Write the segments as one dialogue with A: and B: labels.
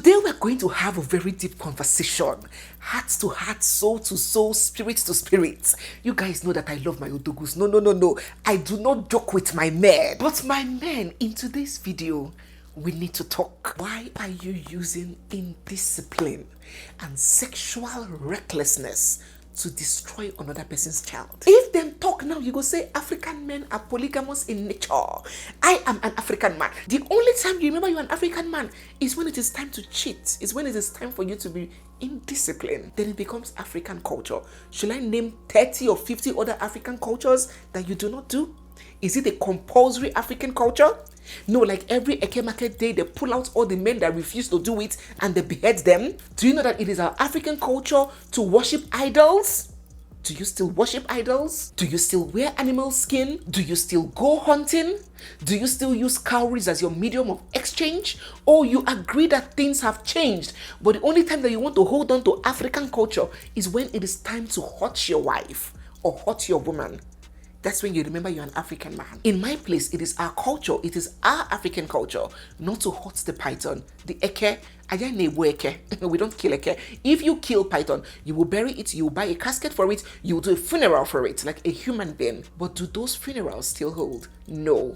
A: Today we're going to have a very deep conversation. Heart to heart, soul to soul, spirit to spirit. You guys know that I love my odogus. No. I do not joke with my men. But my men, in today's video, we need to talk. Why are you using indiscipline and sexual recklessness to destroy another person's child? If them talk now, you go say African men are polygamous in nature. I am an African man. The only time you remember you're an African man is when it is time to cheat. Is when it is time for you to be indisciplined. Then it becomes African culture. Should I name 30 or 50 other African cultures that you do not do? Is it a compulsory African culture? No, like every Eke Market day, they pull out all the men that refuse to do it and they behead them. Do you know that it is our African culture to worship idols? Do you still worship idols? Do you still wear animal skin? Do you still go hunting? Do you still use cowries as your medium of exchange? Or you agree that things have changed, but the only time that you want to hold on to African culture is when it is time to hurt your wife or hurt your woman. That's when you remember you're an African man. In my place, it is our culture. It is our African culture not to hurt the python. The eke, we don't kill eke. If you kill python, you will bury it, you will buy a casket for it, you will do a funeral for it, like a human being. But do those funerals still hold? No.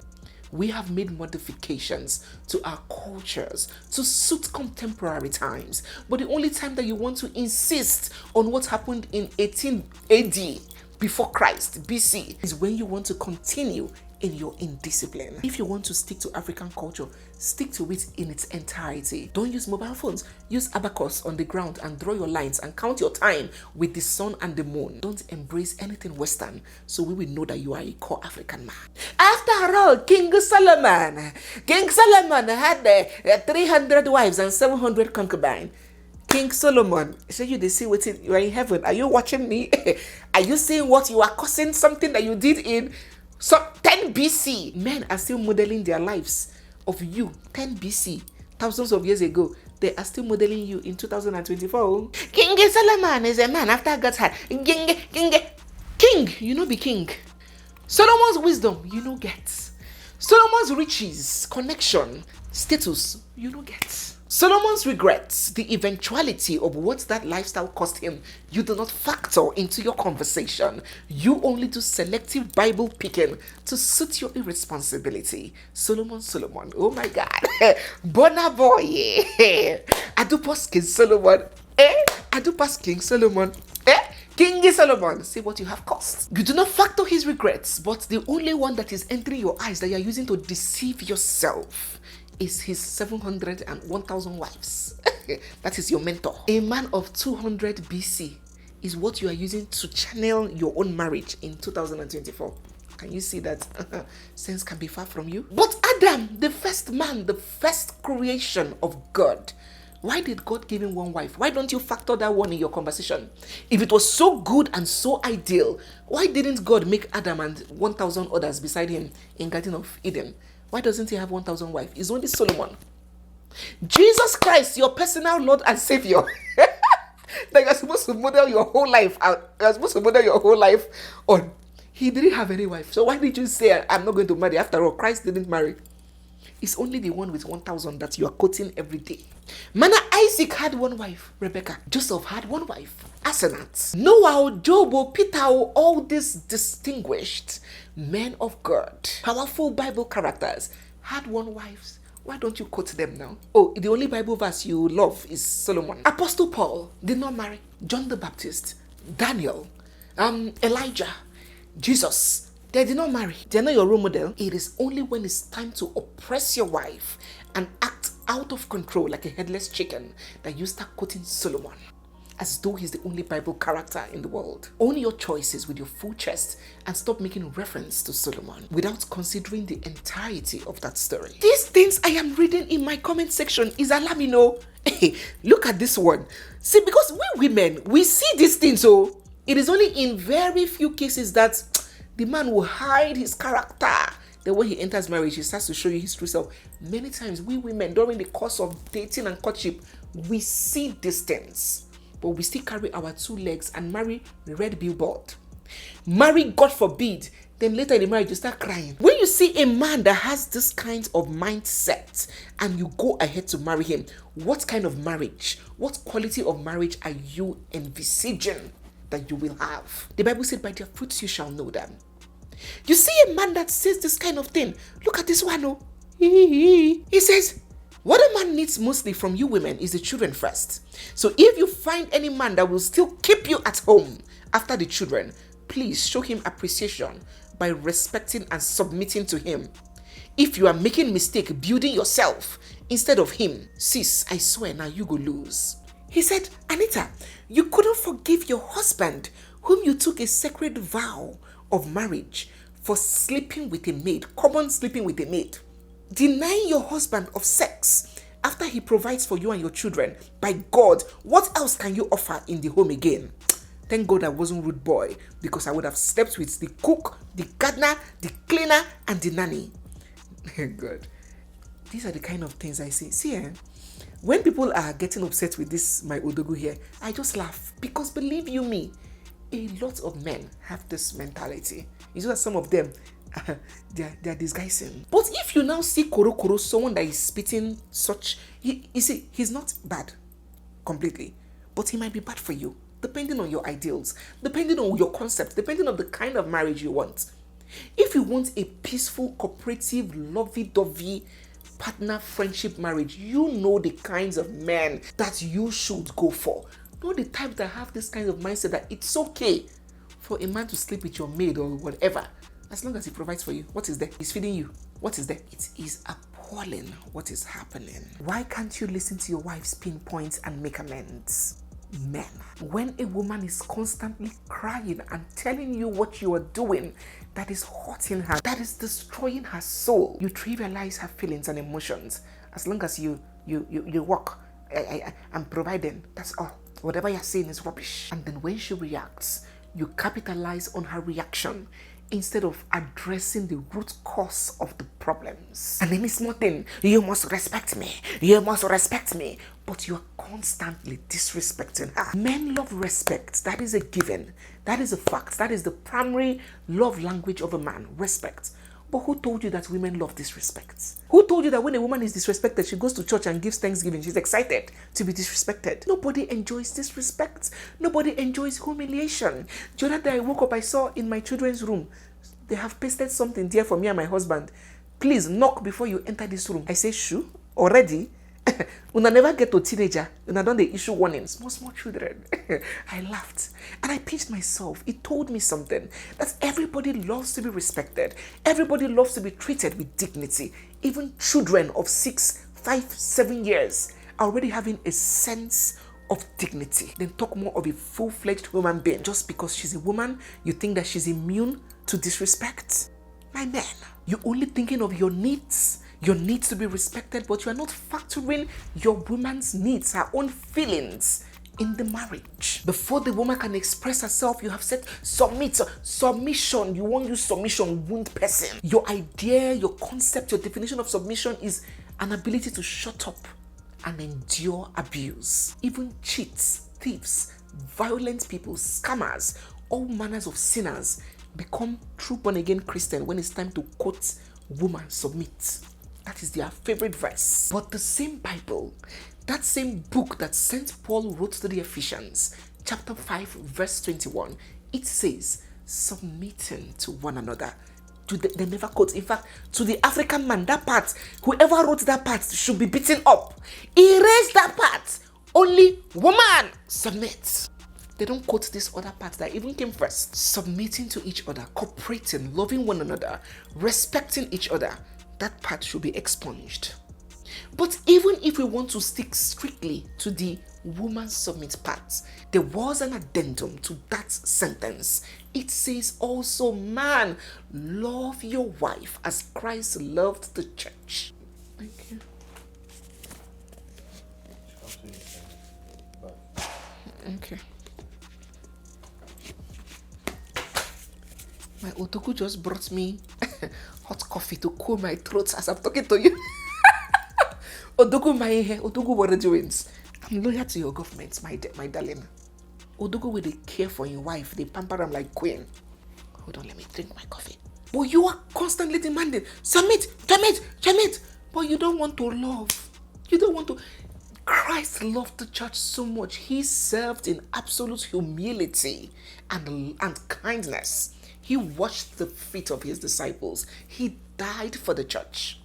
A: We have made modifications to our cultures to suit contemporary times. But the only time that you want to insist on what happened in 18 AD, before Christ, BC, is when you want to continue in your indiscipline. If you want to stick to African culture, stick to it in its entirety. Don't use mobile phones. Use abacus on the ground and draw your lines and count your time with the sun and the moon. Don't embrace anything Western, so we will know that you are a core African man. After all, King Solomon had 300 wives and 700 concubines. King Solomon, so you they see what you are in heaven. Are you watching me? Are you seeing what you are causing? Something that you did in 10 BC. Men are still modeling their lives of you 10 BC, thousands of years ago. They are still modeling you in 2024. King Solomon is a man after God's heart. King, you know be king. Solomon's wisdom, you know get. Solomon's riches, connection, status, you know get. Solomon's regrets, the eventuality of what that lifestyle cost him, you do not factor into your conversation. You only do selective Bible picking to suit your irresponsibility. Solomon, oh my God. Bona boy. Adupas King Solomon. Adupas King Solomon. King Solomon, see what you have cost. You do not factor his regrets, but the only one that is entering your eyes that you are using to deceive yourself is his 700 and 1,000 wives. That is your mentor. A man of 200 BC is what you are using to channel your own marriage in 2024. Can you see that sense can be far from you? But Adam, the first man, the first creation of God, why did God give him one wife? Why don't you factor that one in your conversation? If it was so good and so ideal, why didn't God make Adam and 1,000 others beside him in Garden of Eden? Why doesn't he have 1,000 wives? It's only Solomon. Jesus Christ, your personal Lord and Savior. That you're supposed to model your whole life out. You're supposed to model your whole life on. He didn't have any wife. So why did you say, I'm not going to marry? After all, Christ didn't marry. It's only the one with 1,000 that you are quoting every day. Isaac had one wife, Rebecca. Joseph had one wife, Asenath. Noah, Job, Peter, all these distinguished men of God, powerful Bible characters, had one wife. Why don't you quote them now? Oh, the only Bible verse you love is Solomon. Apostle Paul did not marry. John the Baptist, Daniel, Elijah, Jesus, they did not marry. They're not your role model. It is only when it's time to oppress your wife and act out of control like a headless chicken that you start quoting Solomon as though he's the only Bible character in the world. Own your choices with your full chest and stop making reference to Solomon without considering the entirety of that story. These things I am reading in my comment section is alarming. Hey, look at this one. See, because we women, we see these things, so it is only in very few cases that the man will hide his character. Then when he enters marriage, he starts to show you his true self. Many times, we women, during the course of dating and courtship, we see distance, but we still carry our 2 legs and marry red billboard. Marry, God forbid, Then later in the marriage, you start crying. When you see a man that has this kind of mindset and you go ahead to marry him, what kind of marriage, what quality of marriage are you envisaging that you will have? The Bible said, by their fruits you shall know them. You see a man that says this kind of thing. Look at this one. Oh. He says, what a man needs mostly from you women is the children first. So if you find any man that will still keep you at home after the children, please show him appreciation by respecting and submitting to him. If you are making mistake building yourself instead of him, sis, I swear now you go lose. He said, Anita, you couldn't forgive your husband whom you took a sacred vow of marriage for sleeping with a maid, common sleeping with a maid. Denying your husband of sex after he provides for you and your children. By God, what else can you offer in the home again? Thank God I wasn't rude boy, because I would have slept with the cook, the gardener, the cleaner, and the nanny. God. These are the kind of things I say. See, when people are getting upset with this, my Odogu here, I just laugh. Because believe you me, a lot of men have this mentality. It's just that some of them, they're disguising. But if you now see Koro, someone that is spitting such, you see, he's not bad completely, but he might be bad for you, depending on your ideals, depending on your concept, depending on the kind of marriage you want. If you want a peaceful, cooperative, lovey-dovey partner friendship marriage, you know the kinds of men that you should go for. Not the types that have this kind of mindset that it's okay for a man to sleep with your maid or whatever, as long as he provides for you. What is there? He's feeding you. What is there? It is appalling what is happening. Why can't you listen to your wife's pinpoints and make amends? Men, when a woman is constantly crying and telling you what you are doing that is hurting her, that is destroying her soul, you trivialize her feelings and emotions. As long as you work and providing, that's all. Whatever you're saying is rubbish. And then when she reacts, you capitalize on her reaction instead of addressing the root cause of the problems. And any small thing, you must respect me. You must respect me. But you are constantly disrespecting her. Men love respect. That is a given. That is a fact. That is the primary love language of a man. Respect. But who told you that women love disrespect? Who told you that when a woman is disrespected, she goes to church and gives thanksgiving? She's excited to be disrespected. Nobody enjoys disrespect. Nobody enjoys humiliation. The other day I woke up, I saw in my children's room, they have pasted something there for me and my husband. Please knock before you enter this room. I say, shoo, already? Una never get to teenager. Una don't they issue warnings. Small children. I laughed and I pinched myself. It told me something, that everybody loves to be respected. Everybody loves to be treated with dignity. Even children of 6, 5, 7 years are already having a sense of dignity. Then talk more of a full-fledged human being. Just because she's a woman, you think that she's immune to disrespect? My man, you're only thinking of your needs to be respected, but you are not factoring your woman's needs, her own feelings in the marriage. Before the woman can express herself, you have said submission. You won't use submission, wound person. Your idea, your concept, your definition of submission is an ability to shut up and endure abuse. Even cheats, thieves, violent people, scammers, all manners of sinners become true born-again Christian when it's time to quote woman submit. That is their favorite verse. But the same Bible, that same book that St. Paul wrote to the Ephesians, chapter 5, verse 21, it says, submitting to one another. They never quote. In fact, to the African man, that part, whoever wrote that part should be beaten up. Erase that part. Only woman submit. They don't quote this other part that even came first. Submitting to each other, cooperating, loving one another, respecting each other. That part should be expunged. But even if we want to stick strictly to the woman submit part, there was an addendum to that sentence. It says also, man, love your wife as Christ loved the church. Thank you. Okay. My Otoku just brought me hot coffee to cool my throat as I'm talking to you. Odogu, Odogu, what are you doing? I'm loyal to your government, my darling. Odogu, will they care for your wife? They pamper them like queen. Hold on, let me drink my coffee. But you are constantly demanding, submit. But you don't want to love. You don't want to. Christ loved the church so much. He served in absolute humility and kindness. He washed the feet of his disciples. He died for the church.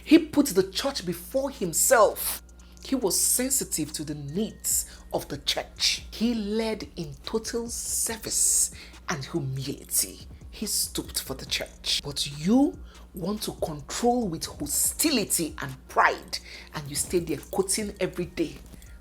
A: He put the church before himself. He was sensitive to the needs of the church. He led in total service and humility. He stooped for the church. But you want to control with hostility and pride, and you stay there quoting every day.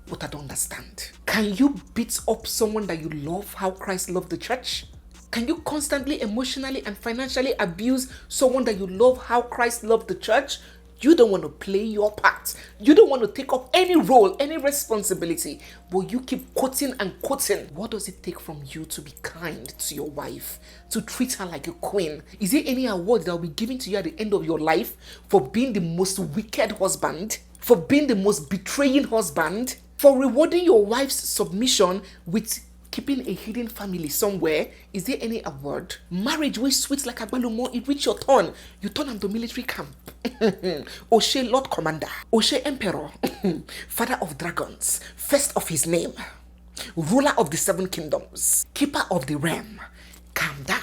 A: But I don't understand. Can you beat up someone that you love how Christ loved the church? Can you constantly, emotionally, and financially abuse someone that you love how Christ loved the church? You don't want to play your part. You don't want to take up any role, any responsibility, but you keep quoting and quoting. What does it take from you to be kind to your wife, to treat her like a queen? Is there any award that will be given to you at the end of your life for being the most wicked husband, for being the most betraying husband, for rewarding your wife's submission with keeping a hidden family somewhere? Is there any award? Marriage which sweet like a balumo, it reach your turn. You turn into military camp. Oshe Lord Commander, Oshe Emperor, Father of Dragons, first of his name, ruler of the 7 kingdoms, keeper of the realm. Calm down.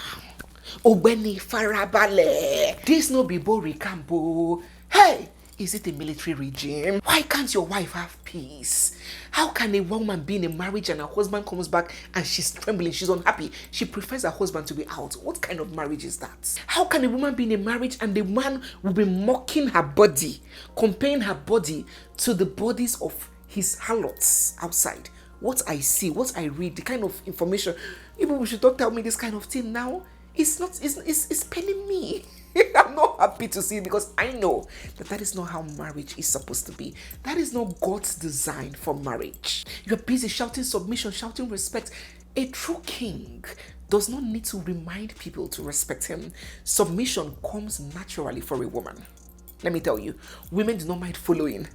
A: Obeni Farabale. This no be Bori Campo. Hey! Is it a military regime? Why can't your wife have peace? How can a woman be in a marriage and her husband comes back and she's trembling, she's unhappy? She prefers her husband to be out. What kind of marriage is that? How can a woman be in a marriage and the man will be mocking her body, comparing her body to the bodies of his harlots outside? What I see, what I read, the kind of information, people should not tell me this kind of thing now. It's paining me. I'm not happy to see it because I know that is not how marriage is supposed to be. That is not God's design for marriage. You're busy shouting submission, shouting respect. A true king does not need to remind people to respect him. Submission comes naturally for a woman. Let me tell you, women do not mind following.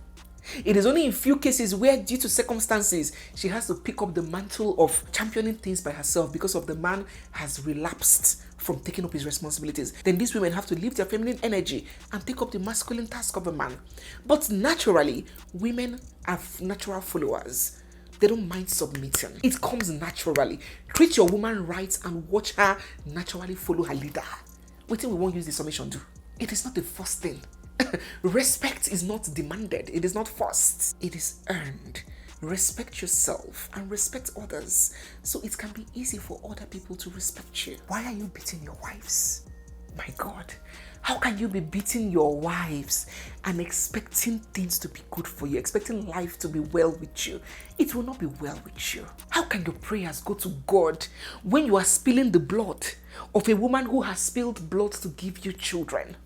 A: It is only in few cases where, due to circumstances, she has to pick up the mantle of championing things by herself because of the man has relapsed from taking up his responsibilities. Then these women have to leave their feminine energy and take up the masculine task of a man. But naturally, women are natural followers. They don't mind submitting. It comes naturally. Treat your woman right and watch her naturally follow her leader. What we won't use the submission do? It is not the first thing. Respect is not demanded. It is not forced. It is earned. Respect yourself and respect others so it can be easy for other people to respect you. Why are you beating your wives? My God, how can you be beating your wives and expecting things to be good for you, expecting life to be well with you? It will not be well with you. How can your prayers go to God when you are spilling the blood of a woman who has spilled blood to give you children?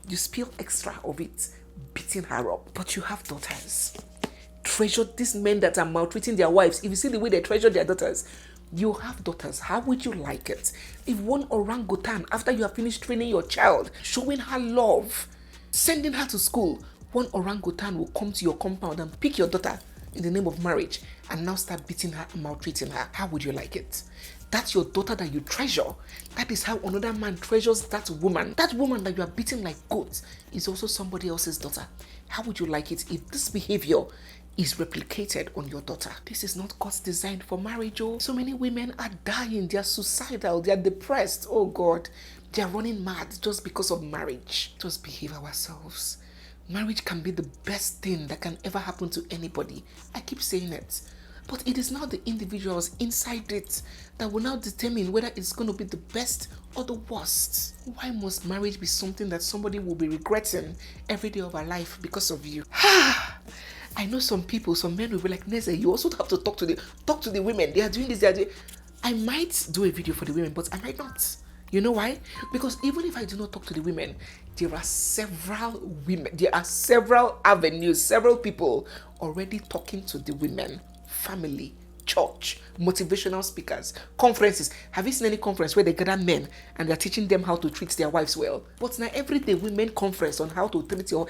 A: You spill extra of it, beating her up. But you have daughters. Treasure these men that are maltreating their wives. If you see the way they treasure their daughters, you have daughters. How would you like it if one orangutan, after you have finished training your child, showing her love, sending her to school, one orangutan will come to your compound and pick your daughter in the name of marriage and now start beating her and maltreating her? How would you like it? That's your daughter that you treasure. That is how another man treasures that woman. That woman that you are beating like goats is also somebody else's daughter. How would you like it if this behavior is replicated on your daughter? This is not God's design for marriage. Oh, so many women are dying. They are suicidal. They are depressed. Oh God, they are running mad just because of marriage. Just behave ourselves. Marriage can be the best thing that can ever happen to anybody. I keep saying it. But it is now the individuals inside it that will now determine whether it's going to be the best or the worst. Why must marriage be something that somebody will be regretting every day of our life because of you? I know some people, some men will be like, Neze, you also have to talk to the women. They are doing this, they are doing. I might do a video for the women, but I might not. You know why? Because even if I do not talk to the women, there are several avenues, several people already talking to the women. Family, church, motivational speakers, conferences. Have you seen any conference where they gather men and they're teaching them how to treat their wives well? But now every day women conference on how to treat your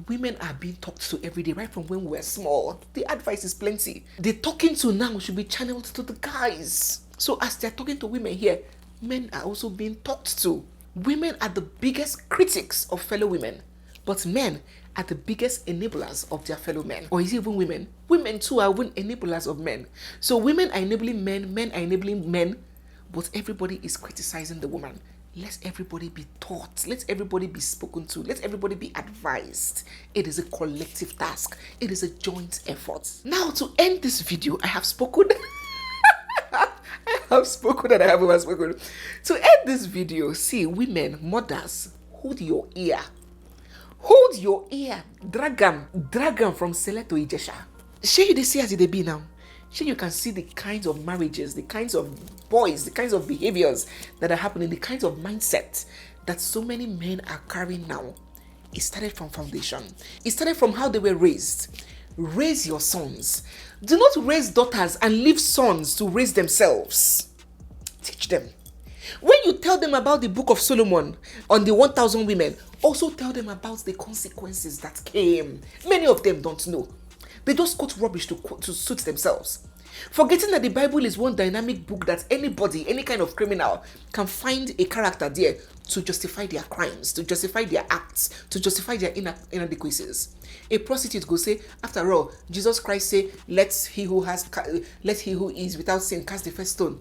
A: women are being talked to every day, right from when we were small. The advice is plenty. The talking to now should be channeled to the guys. So as they're talking to women here, men are also being taught to. Women are the biggest critics of fellow women, but men are the biggest enablers of their fellow men. Or is it even women? Women too are even enablers of men. So women are enabling men, men are enabling men, but everybody is criticizing the woman. Let everybody be taught. Let everybody be spoken to. Let everybody be advised. It is a collective task. It is a joint effort. Now, to end this video, I have spoken. I have spoken and I have overspoken. To end this video, see, women, mothers, hold your ear. Hold your ear. Drag them from Sele to Ijesha. Share you they see as they be now. Sure, you can see the kinds of marriages, the kinds of boys, the kinds of behaviors that are happening, the kinds of mindset that so many men are carrying now. It started from foundation. It started from how they were raised. Raise your sons. Do not raise daughters and leave sons to raise themselves. Teach them. When you tell them about the book of Solomon on the 1,000 women, also tell them about the consequences that came. Many of them don't know. They just quote rubbish to suit themselves. Forgetting that the Bible is one dynamic book that anybody, any kind of criminal, can find a character there to justify their crimes, to justify their acts, to justify their inadequacies. A prostitute go say, after all, Jesus Christ say, let he who is without sin cast the first stone.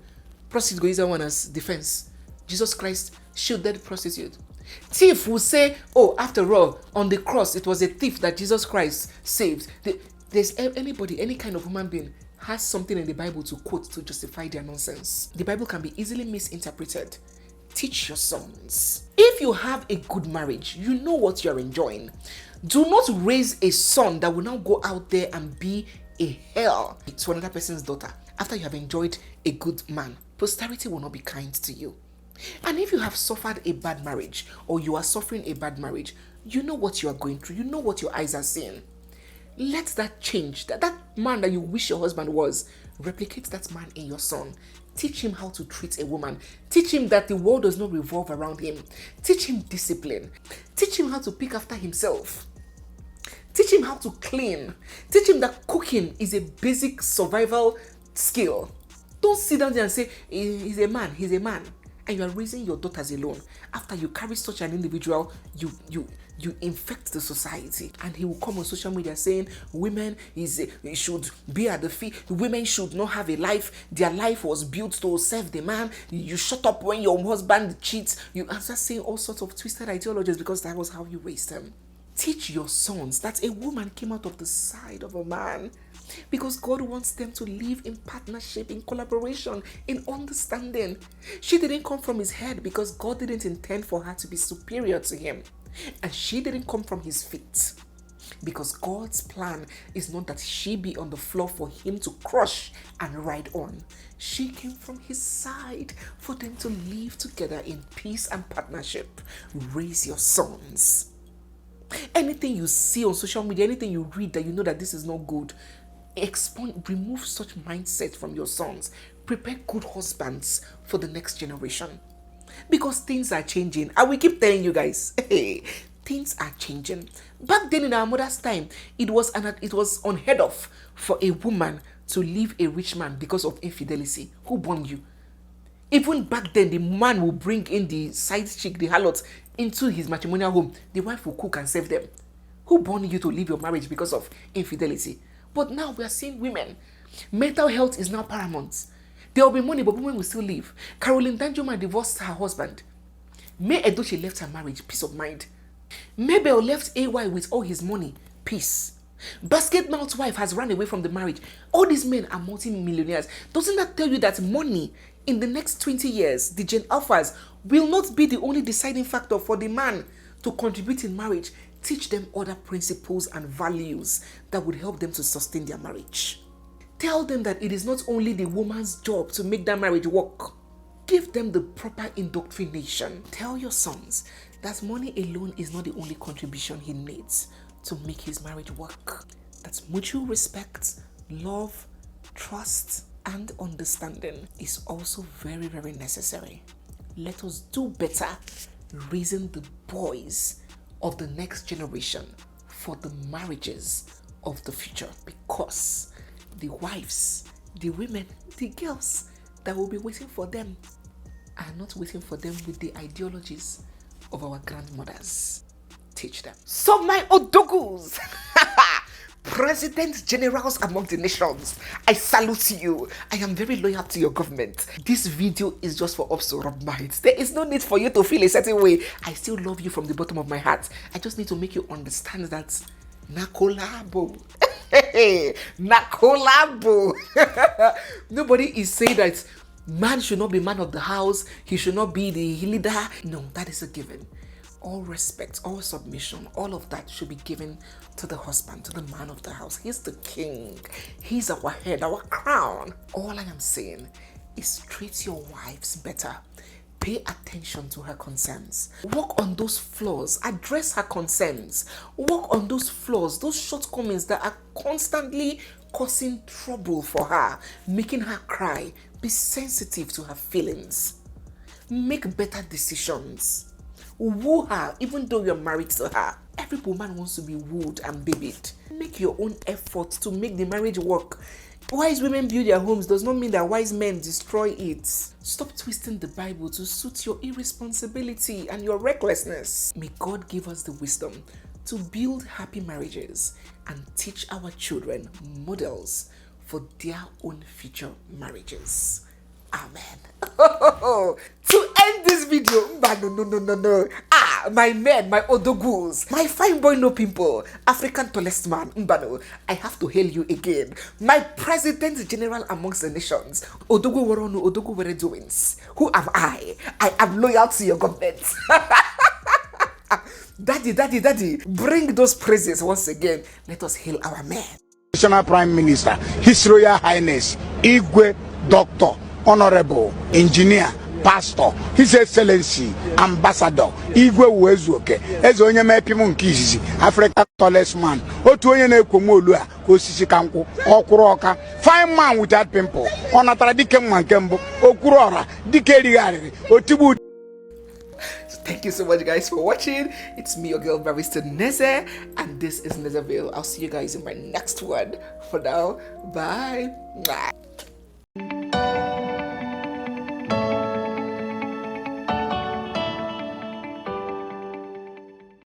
A: Prostitute go use that one as defense. Jesus Christ shielded prostitute. Thief will say, oh, after all, on the cross, it was a thief that Jesus Christ saved. There's anybody, any kind of human being has something in the Bible to quote to justify their nonsense. The Bible can be easily misinterpreted. Teach your sons. If you have a good marriage, you know what you're enjoying. Do not raise a son that will now go out there and be a hell to another person's daughter after you have enjoyed a good man. Posterity will not be kind to you. And if you have suffered a bad marriage or you are suffering a bad marriage, you know what you are going through. You know what your eyes are seeing. Let that change. That man that you wish your husband was, replicate that man in your son. Teach him how to treat a woman. Teach him that the world does not revolve around him. Teach him discipline. Teach him how to pick after himself. Teach him how to clean. Teach him that cooking is a basic survival skill. Don't sit down there and say, he's a man, and you are raising your daughters alone. After you carry such an individual, you infect the society. And he will come on social media saying women should be at the feet. Women should not have a life. Their life was built to serve the man. You shut up when your husband cheats. You start saying all sorts of twisted ideologies because that was how you raised them. Teach your sons that a woman came out of the side of a man because God wants them to live in partnership, in collaboration, in understanding. She didn't come from his head because God didn't intend for her to be superior to him. And she didn't come from his feet because God's plan is not that she be on the floor for him to crush and ride on. She came from his side for them to live together in peace and partnership. Raise your sons. Anything you see on social media, anything you read that you know that this is not good, remove such mindset from your sons. Prepare good husbands for the next generation. Because things are changing. I will keep telling you guys, hey, things are changing. Back then in our mother's time, it was unheard of for a woman to leave a rich man because of infidelity. Who born you? Even back then, the man will bring in the side chick, the harlot, into his matrimonial home. The wife will cook and serve them. Who born you to leave your marriage because of infidelity? But now we are seeing women. Mental health is now paramount. There will be money, but women will still live. Caroline Danjuma divorced her husband. May Edochie left her marriage, peace of mind. Mabel left AY with all his money, peace. Basket Mouth's wife has run away from the marriage. All these men are multi-millionaires. Doesn't that tell you that money in the next 20 years, the Gen Alphas, will not be the only deciding factor for the man to contribute in marriage? Teach them other principles and values that would help them to sustain their marriage. Tell them that it is not only the woman's job to make that marriage work. Give them the proper indoctrination. Tell your sons that money alone is not the only contribution he needs to make his marriage work. That mutual respect, love, trust, and understanding is also very, very necessary. Let us do better raising the boys of the next generation for the marriages of the future, because the wives, the women, the girls that will be waiting for them and not waiting for them with the ideologies of our grandmothers. Teach them. So my odogus, presidents, generals among the nations, I salute you. I am very loyal to your government. This video is just for us to rub minds. There is no need for you to feel a certain way. I still love you from the bottom of my heart. I just need to make you understand that Nakolabo. Nakolabo. Nobody is saying that man should not be man of the house. He should not be the leader. No, that is a given. All respect, all submission, all of that should be given to the husband, to the man of the house. He's the king. He's our head, our crown. All I am saying is treat your wives better. Pay attention to her concerns. Work on those flaws. Address her concerns. Work on those flaws, those shortcomings that are constantly causing trouble for her, making her cry. Be sensitive to her feelings. Make better decisions. Woo her, even though you're married to her. Every woman wants to be wooed and babied. Make your own effort to make the marriage work. Wise women build their homes does not mean that wise men destroy it. Stop twisting the Bible to suit your irresponsibility and your recklessness. May God give us the wisdom to build happy marriages and teach our children models for their own future marriages. Amen. To end this video, no. My men, my odogus, my fine boy no pimple, African tallest man, Mbano, I have to hail you again. My president general amongst the nations, Odogu Warono, Odogu Were doings. Who am I? I am loyal to your government. Daddy, bring those praises once again. Let us hail our man.
B: National Prime Minister, His Royal Highness, Igwe Doctor, Honorable Engineer, Pastor, His Excellency, Ambassador, Igwe Uwezuoke, Ezonye Mepimu Nkizizi, Africa tallest man, Otuonye Nekomolua, Osisi Kanku, Okuroka, fine man without pimple, Onatara Dike Mankembo, Okurora, Dike Rigari, Otibu.
A: Thank you so much, guys, for watching. It's me, your girl, Barrister Neze, and this is Nezeville. I'll see you guys in my next one. For now, bye.